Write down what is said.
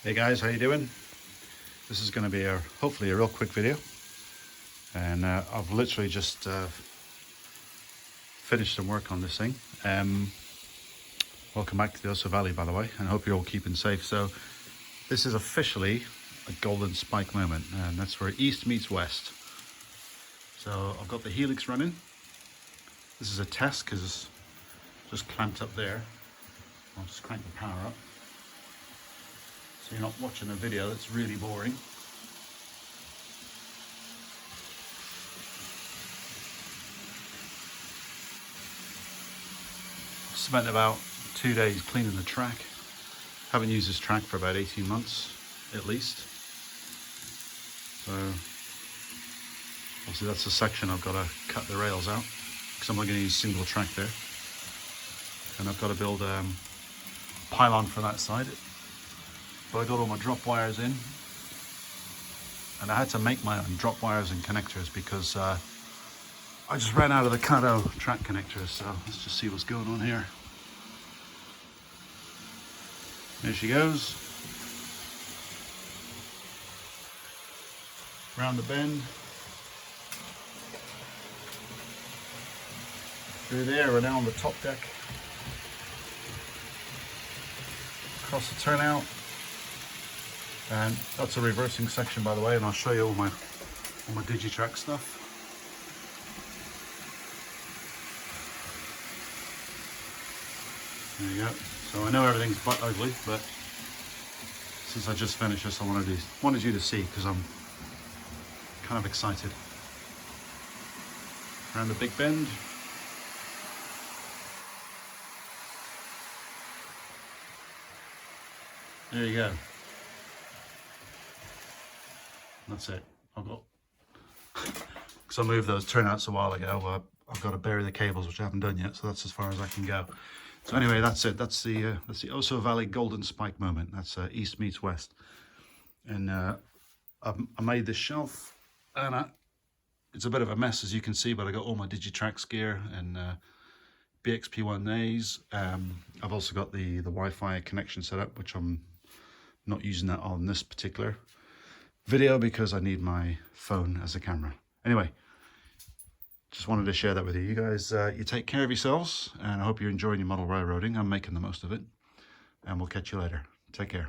Hey guys, how you doing? This is going to be hopefully a real quick video, and I've literally just finished some work on this thing. Welcome back to the OsO Valley, by the way, and I hope you're all keeping safe. So this is officially a golden spike moment, and that's where east meets west. So I've got the helix running. This is a test because it's just clamped up there. I'll just crank the power up, so you're not watching a video that's really boring. Spent about 2 days cleaning the track. Haven't used this track for about 18 months at least. So obviously that's the section I've got to cut the rails out because I'm not going to use single track there. And I've got to build a pylon for that side. But I got all my drop wires in, and I had to make my own drop wires and connectors because I just ran out of the OsO track connectors. So let's just see what's going on here. There she goes. Round the bend. Through there, we're now on the top deck. Across the turnout. And that's a reversing section, by the way, and I'll show you all my Digitrack stuff. There you go. So I know everything's but ugly, but since I just finished this, I wanted you to see because I'm kind of excited. Around the big bend. There you go. That's it. I've got, because I moved those turnouts a while ago, I've got to bury the cables, which I haven't done yet, so that's as far as I can go. So anyway, that's it. That's the OsO Valley golden spike moment. That's east meets west. And I made this shelf, and it's a bit of a mess, as you can see, but I got all my Digitrack gear and BXP1As. I've also got the Wi-Fi connection set up, which I'm not using that on this particular video because I need my phone as a camera. Anyway, just wanted to share that with you. You guys, you take care of yourselves, and I hope you're enjoying your model railroading. I'm making the most of it, and we'll catch you later. Take care.